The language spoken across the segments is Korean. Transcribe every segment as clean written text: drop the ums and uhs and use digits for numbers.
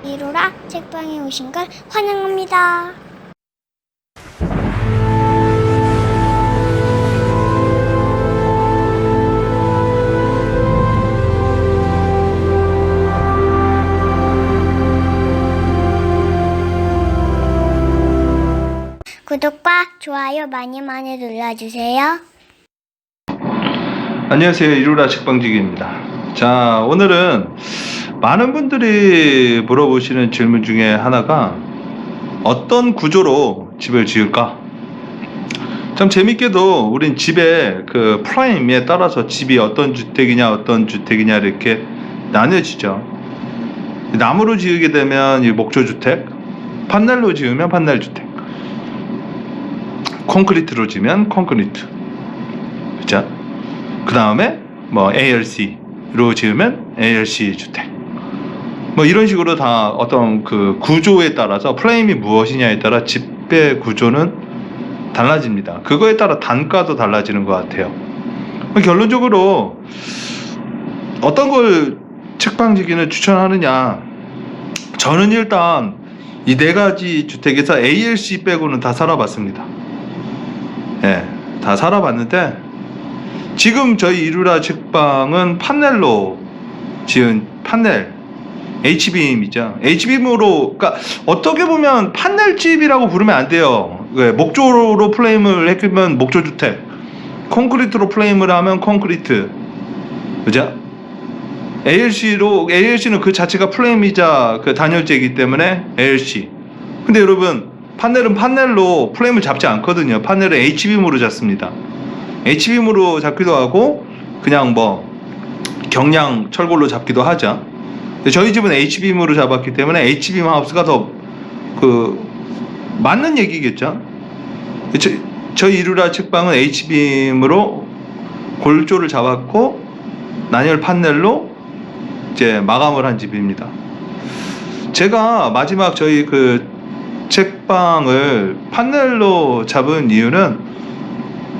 이로라 책방에 오신 걸 환영합니다. 구독과 좋아요 많이 눌러주세요. 안녕하세요. 이루라 책방지기입니다. 자, 오늘은 많은 분들이 물어보시는 질문 중에 하나가 어떤 구조로 집을 지을까? 참 재밌게도 우린 집의 그 프라임에 따라서 집이 어떤 주택이냐 이렇게 나뉘어지죠. 나무로 지으게 되면 이 목조주택, 판넬로 지으면 판넬주택, 콘크리트로 지으면 콘크리트. 그죠? 그 다음에 뭐 ALC로 지으면 ALC 주택. 뭐 이런 식으로 다 어떤 그 구조에 따라서 프레임이 무엇이냐에 따라 집의 구조는 달라집니다. 그거에 따라 단가도 달라지는 것 같아요. 결론적으로 어떤 걸 책방지기는 추천하느냐? 저는 일단 이 네 가지 주택에서 ALC 빼고는 다 살아봤습니다. 예, 다 살아봤는데 지금 저희 이루라 책방은 판넬로 지은 판넬 H빔이죠. H빔으로, 그러니까 어떻게 보면 판넬집이라고 부르면 안 돼요. 목조로 프레임을 했으면 목조주택, 콘크리트로 프레임을 하면 콘크리트, 그죠? ALC는 그 자체가 프레임이자 그 단열재이기 때문에 ALC. 근데 여러분, 판넬은 판넬로 프레임을 잡지 않거든요. 판넬은 H빔으로 잡습니다. H빔으로 잡기도 하고 그냥 뭐 경량 철골로 잡기도 하죠. 근데 저희 집은 H빔으로 잡았기 때문에 H빔 하우스가 더 그 맞는 얘기겠죠. 저희 이루라 책방은 H빔으로 골조를 잡았고 난열 판넬로 이제 마감을 한 집입니다. 제가 마지막 저희 그 책방을 판넬로 잡은 이유는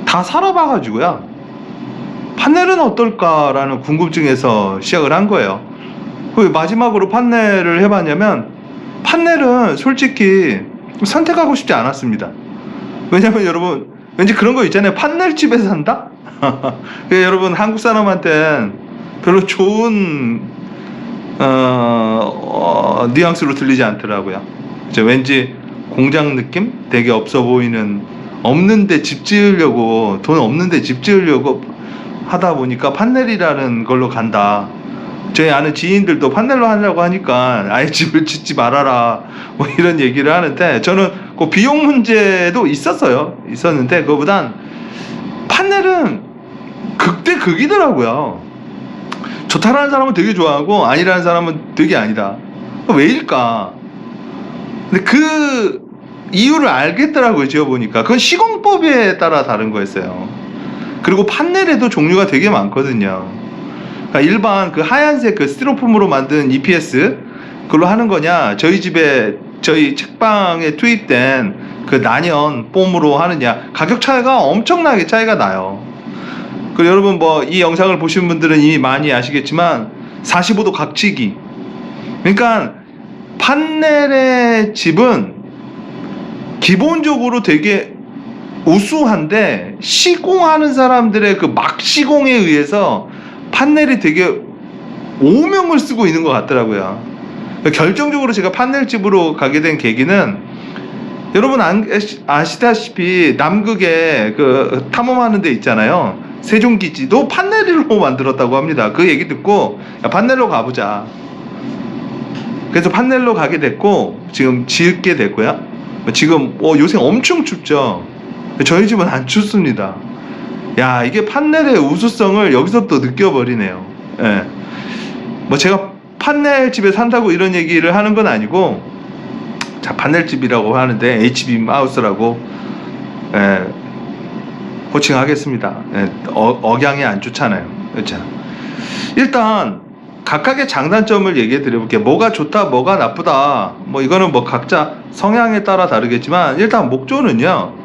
다 살아봐가지고요. 판넬은 어떨까라는 궁금증에서 시작을 한 거예요. 마지막으로 판넬을 해봤냐면 판넬은 솔직히 선택하고 싶지 않았습니다. 왜냐면 여러분 왠지 그런 거 있잖아요. 판넬집에서 산다? 여러분 한국 사람한테는 별로 좋은 뉘앙스로 들리지 않더라고요. 왠지 공장 느낌? 되게 없어 보이는, 없는데 집 지으려고, 돈 없는데 집 지으려고 하다 보니까 판넬이라는 걸로 간다. 저희 아는 지인들도 판넬로 하려고 하니까 아예 집을 짓지 말아라 뭐 이런 얘기를 하는데, 저는 그 비용 문제도 있었는데 그거보단 판넬은 극이더라고요. 좋다라는 사람은 되게 좋아하고 아니라는 사람은 되게 아니다. 왜일까? 근데 그 이유를 알겠더라고요. 지어보니까 그건 시공법에 따라 다른 거였어요. 그리고 판넬에도 종류가 되게 많거든요. 그러니까 일반 그 하얀색 그 스티로폼으로 만든 EPS 그걸로 하는 거냐, 저희 책방에 투입된 그 난연 폼으로 하느냐, 가격 차이가 엄청나게 차이가 나요. 그리고 여러분 뭐 이 영상을 보신 분들은 이미 많이 아시겠지만 45도 각지기, 그러니까 판넬의 집은 기본적으로 되게 우수한데 시공하는 사람들의 그 막 시공에 의해서 판넬이 되게 오명을 쓰고 있는 것 같더라고요. 결정적으로 제가 판넬집으로 가게 된 계기는, 여러분 아시다시피 남극에 그 탐험하는 데 있잖아요. 세종기지도 판넬로 만들었다고 합니다. 그 얘기 듣고 야, 판넬로 가보자. 그래서 판넬로 가게 됐고 지금 짓게 됐고요. 지금 요새 엄청 춥죠. 저희 집은 안 춥습니다. 야, 이게 판넬의 우수성을 여기서 또 느껴버리네요. 예. 뭐 제가 판넬 집에 산다고 이런 얘기를 하는 건 아니고, 자, 판넬 집이라고 하는데 H빔 하우스라고 호칭하겠습니다. 예. 억양이 안 좋잖아요. 그렇죠? 일단 각각의 장단점을 얘기해 드려볼게요. 뭐가 좋다, 뭐가 나쁘다, 뭐 이거는 뭐 각자 성향에 따라 다르겠지만, 일단 목조는요,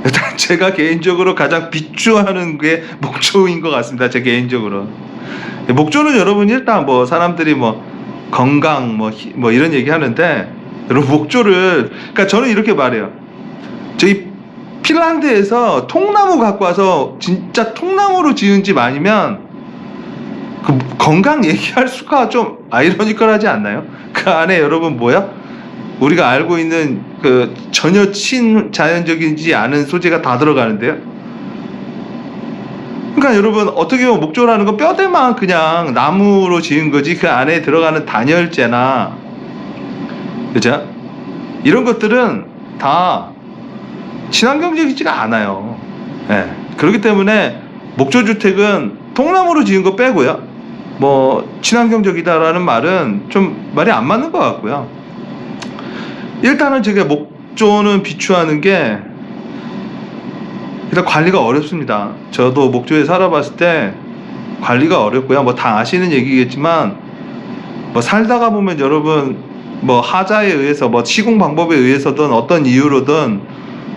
일단 제가 개인적으로 가장 비추하는 게 목조인 것 같습니다. 제 개인적으로. 목조는 여러분 일단 뭐 사람들이 뭐 건강 뭐 이런 얘기 하는데, 여러분 목조를, 그러니까 저는 이렇게 말해요. 저희 핀란드에서 통나무 갖고 와서 진짜 통나무로 지은 집 아니면 그 건강 얘기할 수가 좀 아이러니컬하지 않나요? 그 안에 여러분 뭐야? 우리가 알고 있는 그 전혀 친자연적이지 않은 소재가 다 들어가는데요. 그러니까 여러분 어떻게 보면 목조라는 건 뼈대만 그냥 나무로 지은 거지, 그 안에 들어가는 단열재나, 그죠? 이런 것들은 다 친환경적이지가 않아요. 예. 그렇기 때문에 목조주택은 통나무로 지은 거 빼고요, 뭐 친환경적이다라는 말은 좀 말이 안 맞는 것 같고요. 일단은 제가 목조는 비추하는 게 일단 관리가 어렵습니다. 저도 목조에 살아봤을 때 관리가 어렵고요. 뭐 다 아시는 얘기겠지만, 뭐 살다가 보면 여러분 뭐 하자에 의해서 뭐 시공 방법에 의해서든 어떤 이유로든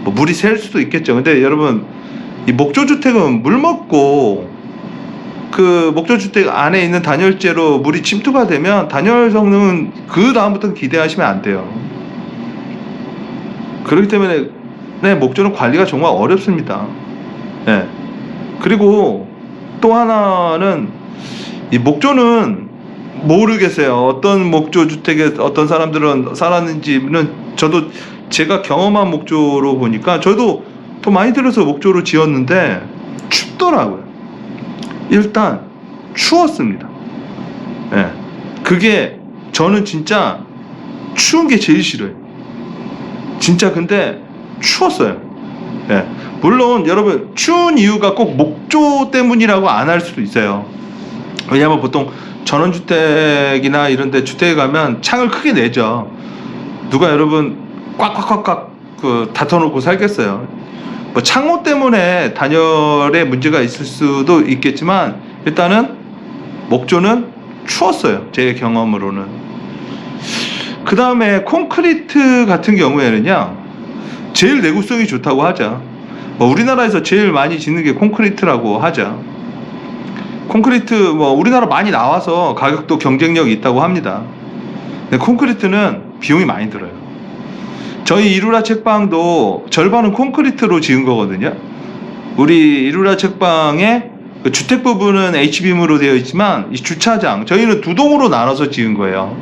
뭐 물이 셀 수도 있겠죠. 근데 여러분 이 목조주택은 물 먹고 그 목조주택 안에 있는 단열재로 물이 침투가 되면 단열 성능은 그 다음부터 기대하시면 안 돼요. 그렇기 때문에 목조는 관리가 정말 어렵습니다. 예. 그리고 또 하나는 이 목조는 모르겠어요. 어떤 목조 주택에 어떤 사람들은 살았는지는 저도 제가 경험한 목조로 보니까, 저도 더 많이 들어서 목조로 지었는데 춥더라고요. 일단 추웠습니다. 예. 그게 저는 진짜 추운 게 제일 싫어요. 진짜. 근데 추웠어요. 예. 물론 여러분 추운 이유가 꼭 목조 때문이라고 안 할 수도 있어요. 왜냐하면 보통 전원주택이나 이런 데 주택에 가면 창을 크게 내죠. 누가 여러분 꽉꽉꽉꽉 그 닫아놓고 살겠어요. 뭐 창호 때문에 단열에 문제가 있을 수도 있겠지만, 일단은 목조는 추웠어요. 제 경험으로는. 그 다음에 콘크리트 같은 경우에는요, 제일 내구성이 좋다고 하죠. 뭐 우리나라에서 제일 많이 짓는 게 콘크리트라고 하죠. 콘크리트 뭐 우리나라 많이 나와서 가격도 경쟁력이 있다고 합니다. 근데 콘크리트는 비용이 많이 들어요. 저희 이루라 책방도 절반은 콘크리트로 지은 거거든요. 우리 이루라 책방의 그 주택 부분은 H빔으로 되어 있지만, 이 주차장 저희는 두 동으로 나눠서 지은 거예요.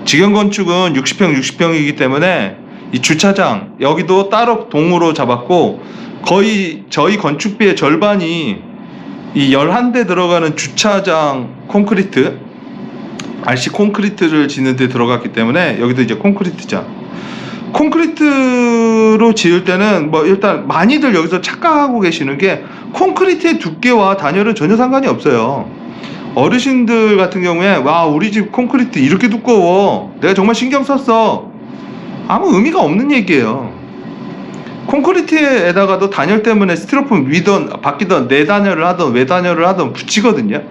직영 건축은 60평 60평이기 때문에 이 주차장 여기도 따로 동으로 잡았고, 거의 저희 건축비의 절반이 이 11대 들어가는 주차장 콘크리트, RC 콘크리트를 짓는 데 들어갔기 때문에 여기도 이제 콘크리트장. 콘크리트로 지을 때는 뭐 일단 많이들 여기서 착각하고 계시는 게, 콘크리트의 두께와 단열은 전혀 상관이 없어요. 어르신들 같은 경우에 와 우리 집 콘크리트 이렇게 두꺼워, 내가 정말 신경 썼어, 아무 의미가 없는 얘기예요. 콘크리트에다가도 단열 때문에 스티로폼 위던 바뀌던 내단열을 하던 외단열을 하던 붙이거든요.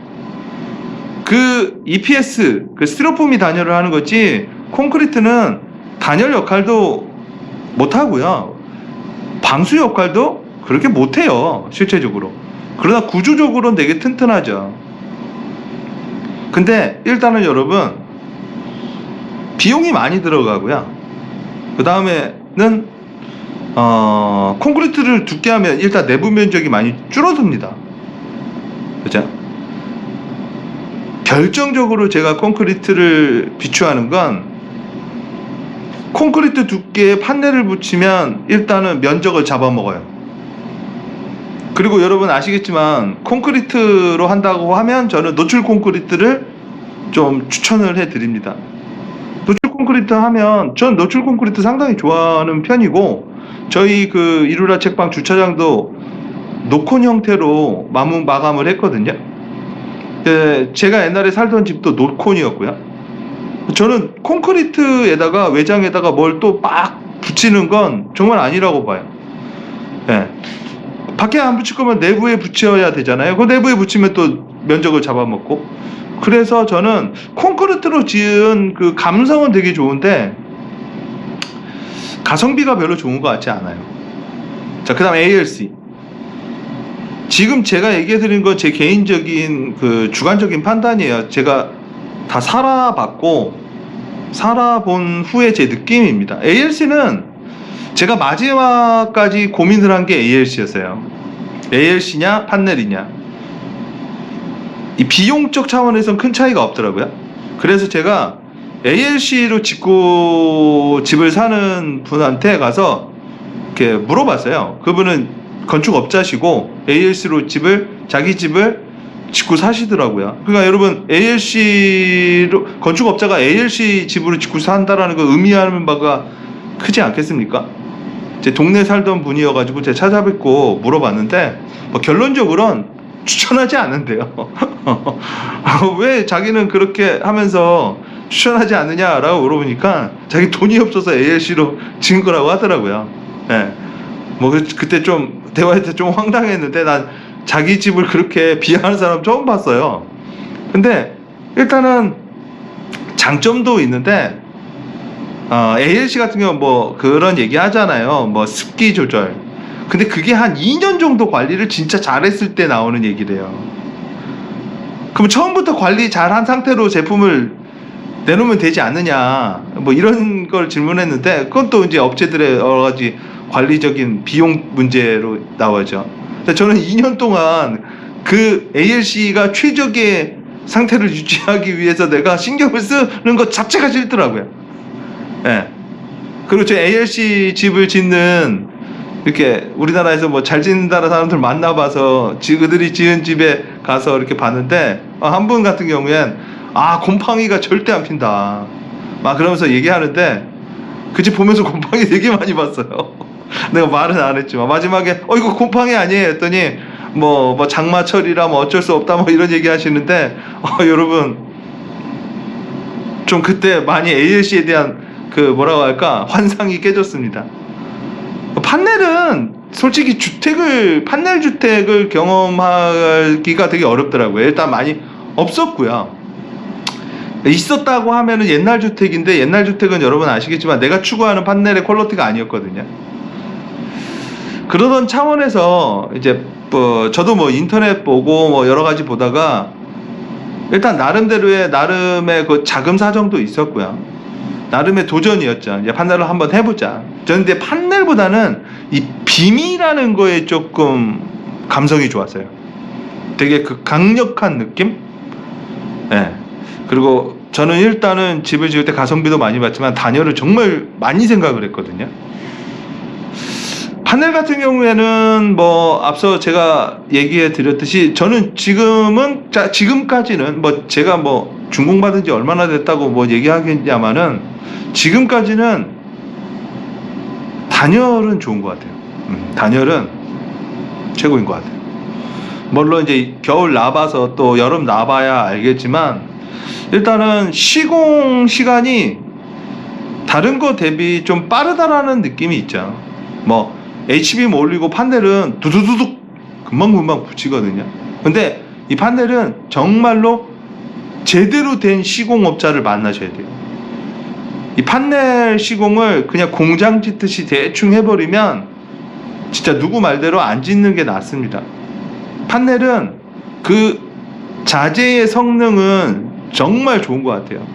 그 EPS 그 스티로폼이 단열을 하는 거지, 콘크리트는 단열 역할도 못하고요, 방수 역할도 그렇게 못해요 실제적으로. 그러나 구조적으로는 되게 튼튼하죠. 근데 일단은 여러분 비용이 많이 들어가고요, 그 다음에는 콘크리트를 두께 하면 일단 내부 면적이 많이 줄어듭니다. 그죠? 결정적으로 제가 콘크리트를 비추하는 건, 콘크리트 두께에 판넬을 붙이면 일단은 면적을 잡아먹어요. 그리고 여러분 아시겠지만 콘크리트로 한다고 하면 저는 노출 콘크리트를 좀 추천을 해드립니다. 노출 콘크리트 하면, 전 노출 콘크리트 상당히 좋아하는 편이고, 저희 그 이루라 책방 주차장도 노콘 형태로 마감을 했거든요. 제가 옛날에 살던 집도 노콘이었고요. 저는 콘크리트에다가 외장에다가 뭘 또 막 붙이는 건 정말 아니라고 봐요. 예. 밖에 안 붙일 거면 내부에 붙여야 되잖아요. 그 내부에 붙이면 또 면적을 잡아먹고. 그래서 저는 콘크리트로 지은 그 감성은 되게 좋은데 가성비가 별로 좋은 것 같지 않아요. 자, 그 다음 ALC. 지금 제가 얘기해 드린 건 제 개인적인 그 주관적인 판단이에요. 제가 다 살아본 후에 제 느낌입니다. ALC는 제가 마지막까지 고민을 한 게 ALC였어요. ALC냐 판넬이냐. 이 비용적 차원에서는 큰 차이가 없더라고요. 그래서 제가 ALC로 집을 사는 분한테 가서 이렇게 물어봤어요. 그분은 건축업자시고 ALC로 자기 집을 짓고 사시더라고요. 그러니까 여러분, ALC로 건축업자가 ALC 집으로 짓고 산다라는 거 의미하는 바가 크지 않겠습니까? 제 동네 살던 분이어가지고 제가 찾아뵙고 물어봤는데 뭐 결론적으로는 추천하지 않는데요. 왜 자기는 그렇게 하면서 추천하지 않느냐라고 물어보니까 자기 돈이 없어서 ALC로 지은 거라고 하더라고요. 네. 뭐 그때 좀 대화할 때 좀 황당했는데, 난 자기 집을 그렇게 비하하는 사람 처음 봤어요. 근데 일단은 장점도 있는데, ALC 같은 경우 뭐 그런 얘기 하잖아요. 뭐 습기 조절. 근데 그게 한 2년 정도 관리를 진짜 잘했을 때 나오는 얘기래요. 그럼 처음부터 관리 잘한 상태로 제품을 내놓으면 되지 않느냐, 뭐 이런 걸 질문했는데, 그건 또 이제 업체들의 여러 가지 관리적인 비용 문제로 나오죠. 저는 2년 동안 그 ALC가 최적의 상태를 유지하기 위해서 내가 신경을 쓰는 것 자체가 싫더라고요. 예. 그리고 저 ALC 집을 짓는, 이렇게 우리나라에서 뭐 잘 짓는다는 사람들 만나봐서 그들이 지은 집에 가서 이렇게 봤는데, 한 분 같은 경우엔 곰팡이가 절대 안 핀다 막 그러면서 얘기하는데, 그 집 보면서 곰팡이 되게 많이 봤어요. 내가 말은 안 했지만 마지막에 이거 곰팡이 아니에요 했더니 뭐 장마철이라 뭐 어쩔 수 없다 뭐 이런 얘기 하시는데, 여러분 좀 그때 많이 ALC에 대한 그 뭐라고 할까, 환상이 깨졌습니다. 판넬은 솔직히 판넬 주택을 경험하기가 되게 어렵더라고요. 일단 많이 없었고요. 있었다고 하면은 옛날 주택인데, 옛날 주택은 여러분 아시겠지만 내가 추구하는 판넬의 퀄리티가 아니었거든요. 그러던 차원에서 이제 뭐 저도 뭐 인터넷 보고 뭐 여러 가지 보다가 일단 나름의 그 자금 사정도 있었고요. 나름의 도전이었죠. 이제 판넬을 한번 해보자. 저는 근데 판넬보다는 이 빔이라는 거에 조금 감성이 좋았어요. 되게 그 강력한 느낌? 네. 그리고 저는 일단은 집을 지을 때 가성비도 많이 받지만 단열을 정말 많이 생각을 했거든요. 판넬 같은 경우에는 뭐 앞서 제가 얘기해 드렸듯이 저는 지금까지는 뭐 제가 뭐 준공받은 지 얼마나 됐다고 뭐 얘기하겠냐마는, 지금까지는 단열은 좋은 것 같아요. 단열은 최고인 것 같아요. 물론 이제 겨울 나봐서 또 여름 나봐야 알겠지만, 일단은 시공 시간이 다른 거 대비 좀 빠르다라는 느낌이 있죠. 뭐 HB 올리고 판넬은 두두두둑 금방금방 붙이거든요. 근데 이 판넬은 정말로 제대로 된 시공업자를 만나셔야 돼요. 이 판넬 시공을 그냥 공장 짓듯이 대충 해버리면 진짜 누구 말대로 안 짓는 게 낫습니다. 판넬은 그 자재의 성능은 정말 좋은 것 같아요.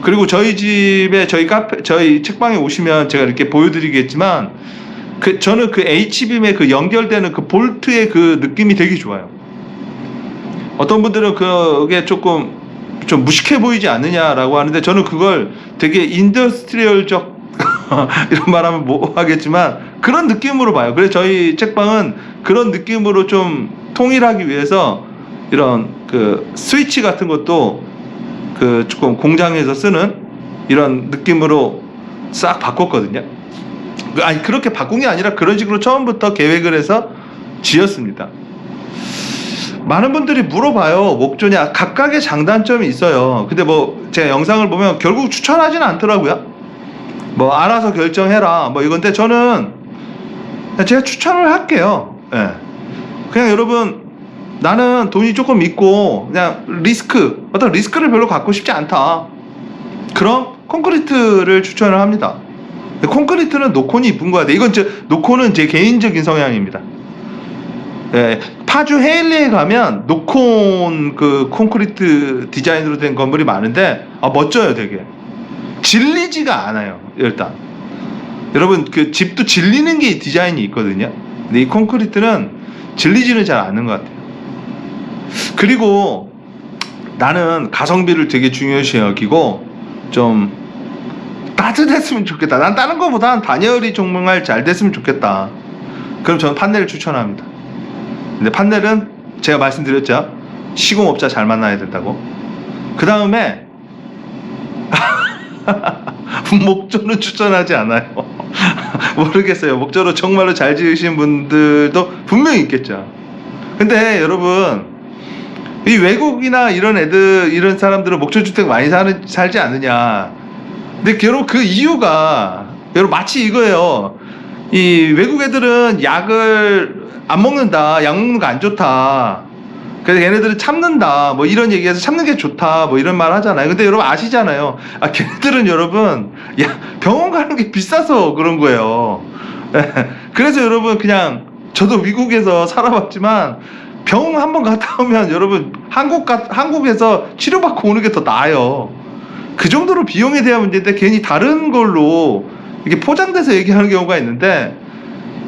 그리고 저희 집에 저희 책방에 오시면 제가 이렇게 보여드리겠지만, 저는 그 H빔에 그 연결되는 그 볼트의 그 느낌이 되게 좋아요. 어떤 분들은 그게 좀 무식해 보이지 않느냐라고 하는데, 저는 그걸 되게 인더스트리얼적 이런 말하면 뭐 하겠지만 그런 느낌으로 봐요. 그래서 저희 책방은 그런 느낌으로 좀 통일하기 위해서 이런 그 스위치 같은 것도 그 조금 공장에서 쓰는 이런 느낌으로 싹 바꿨거든요. 아니, 그렇게 바꾼 게 아니라 그런 식으로 처음부터 계획을 해서 지었습니다. 많은 분들이 물어봐요. 목조냐. 각각의 장단점이 있어요. 근데 뭐 제가 영상을 보면 결국 추천하지는 않더라고요. 뭐 알아서 결정해라 뭐 이건데, 저는 제가 추천을 할게요. 예. 그냥 여러분, 나는 돈이 조금 있고 그냥 어떤 리스크를 별로 갖고 싶지 않다, 그럼 콘크리트를 추천을 합니다. 콘크리트는 노콘이 이쁜 거야. 이건 노콘은 제 개인적인 성향입니다. 예, 파주 헤일리에 가면 노콘 그 콘크리트 디자인으로 된 건물이 많은데 멋져요. 되게 질리지가 않아요. 일단 여러분 그 집도 질리는 게 디자인이 있거든요. 근데 이 콘크리트는 질리지는 잘 않는 것 같아요. 그리고 나는 가성비를 되게 중요시 여기고 좀 따뜻했으면 좋겠다. 난 다른 거보단 단열이 정말 잘 됐으면 좋겠다. 그럼 저는 판넬을 추천합니다. 근데 판넬은 제가 말씀드렸죠. 시공업자 잘 만나야 된다고. 그 다음에 목조는 추천하지 않아요. 모르겠어요. 목조로 정말로 잘 지으신 분들도 분명히 있겠죠. 근데 여러분 이 외국이나 이런 사람들은 목조주택 많이 살지 않느냐. 근데 여러분 그 이유가 여러분 마치 이거예요. 이 외국 애들은 약을 안 먹는다. 약 먹는 거 안 좋다. 그래서 얘네들은 참는다. 뭐 이런 얘기해서 참는 게 좋다. 뭐 이런 말 하잖아요. 근데 여러분 아시잖아요. 걔네들은 여러분 병원 가는 게 비싸서 그런 거예요. 그래서 여러분 그냥 저도 미국에서 살아봤지만 병원 한번 갔다 오면 여러분 한국에서 치료받고 오는 게 더 나아요. 그 정도로 비용에 대한 문제인데 괜히 다른 걸로 이게 포장돼서 얘기하는 경우가 있는데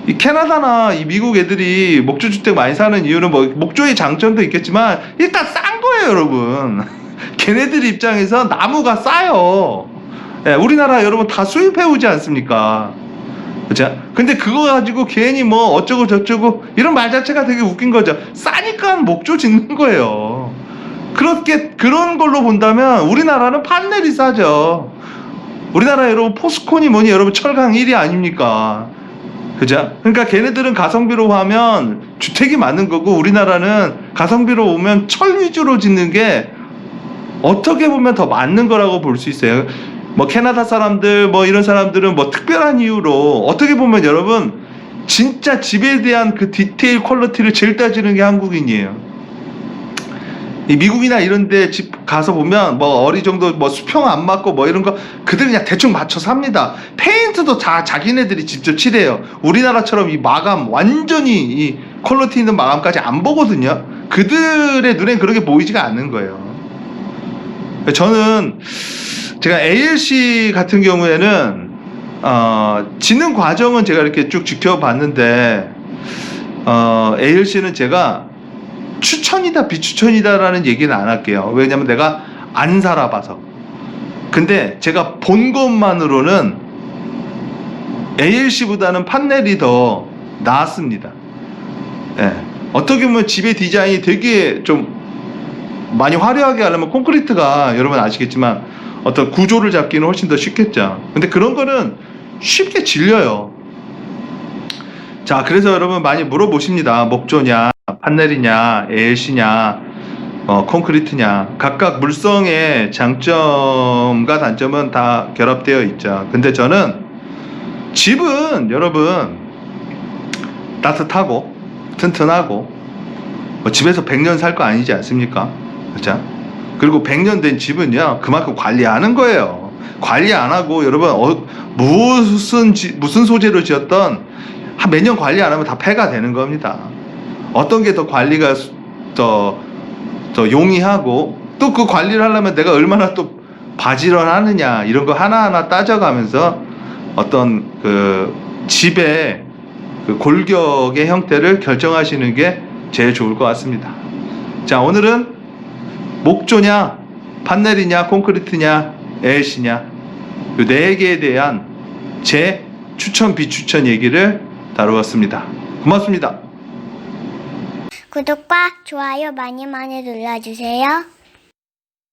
이 캐나다나 이 미국 애들이 목조주택 많이 사는 이유는 뭐 목조의 장점도 있겠지만 일단 싼 거예요, 여러분. 걔네들 입장에서 나무가 싸요. 예, 우리나라 여러분 다 수입해 오지 않습니까? 그죠? 근데 그거 가지고 괜히 뭐 어쩌고 저쩌고 이런 말 자체가 되게 웃긴 거죠. 싸니까 목조 짓는 거예요. 그런 걸로 본다면 우리나라는 판넬이 싸죠. 우리나라 여러분 포스콘이 뭐니 여러분 철강 1위 아닙니까? 그죠? 그러니까 걔네들은 가성비로 하면 주택이 많은 거고 우리나라는 가성비로 오면 철 위주로 짓는 게 어떻게 보면 더 맞는 거라고 볼 수 있어요. 뭐 캐나다 사람들 뭐 이런 사람들은 뭐 특별한 이유로 어떻게 보면 여러분 진짜 집에 대한 그 디테일 퀄리티를 제일 따지는 게 한국인이에요. 이 미국이나 이런 데 집 가서 보면 뭐 어리 정도 뭐 수평 안 맞고 뭐 이런 거 그들 그냥 대충 맞춰서 합니다. 페인트도 다 자기네들이 직접 칠해요. 우리나라처럼 이 마감 완전히 이 퀄리티 있는 마감까지 안 보거든요. 그들의 눈엔 그렇게 보이지가 않는 거예요. 저는 제가 ALC 같은 경우에는 짓는 과정은 제가 이렇게 쭉 지켜봤는데 ALC는 제가 추천이다 비추천이다라는 얘기는 안 할게요. 왜냐면 내가 안 살아봐서. 근데 제가 본 것만으로는 ALC보다는 판넬이 더 나았습니다. 예. 어떻게 보면 집의 디자인이 되게 좀 많이 화려하게 하려면 콘크리트가 여러분 아시겠지만 어떤 구조를 잡기는 훨씬 더 쉽겠죠. 근데 그런 거는 쉽게 질려요. 자, 그래서 여러분 많이 물어보십니다. 목조냐, 판넬이냐, ALC냐, 콘크리트냐. 각각 물성의 장점과 단점은 다 결합되어 있죠. 근데 저는 집은 여러분 따뜻하고 튼튼하고 뭐 집에서 100년 살 거 아니지 않습니까? 그렇죠? 그리고 100년 된 집은요 그만큼 관리하는 거예요. 관리 안 하고 여러분 무슨 소재로 지었던 한 몇 년 관리 안 하면 다 폐가 되는 겁니다. 어떤 게 더 관리가 더 용이하고 또 그 관리를 하려면 내가 얼마나 또 바지런하느냐 이런 거 하나하나 따져가면서 어떤 그 집의 그 골격의 형태를 결정하시는 게 제일 좋을 것 같습니다. 자, 오늘은 목조냐, 판넬이냐, 콘크리트냐, ALC냐 이 4개에 대한 제 추천 비추천 얘기를 다루었습니다. 고맙습니다. 구독과 좋아요 많이 많이 눌러주세요.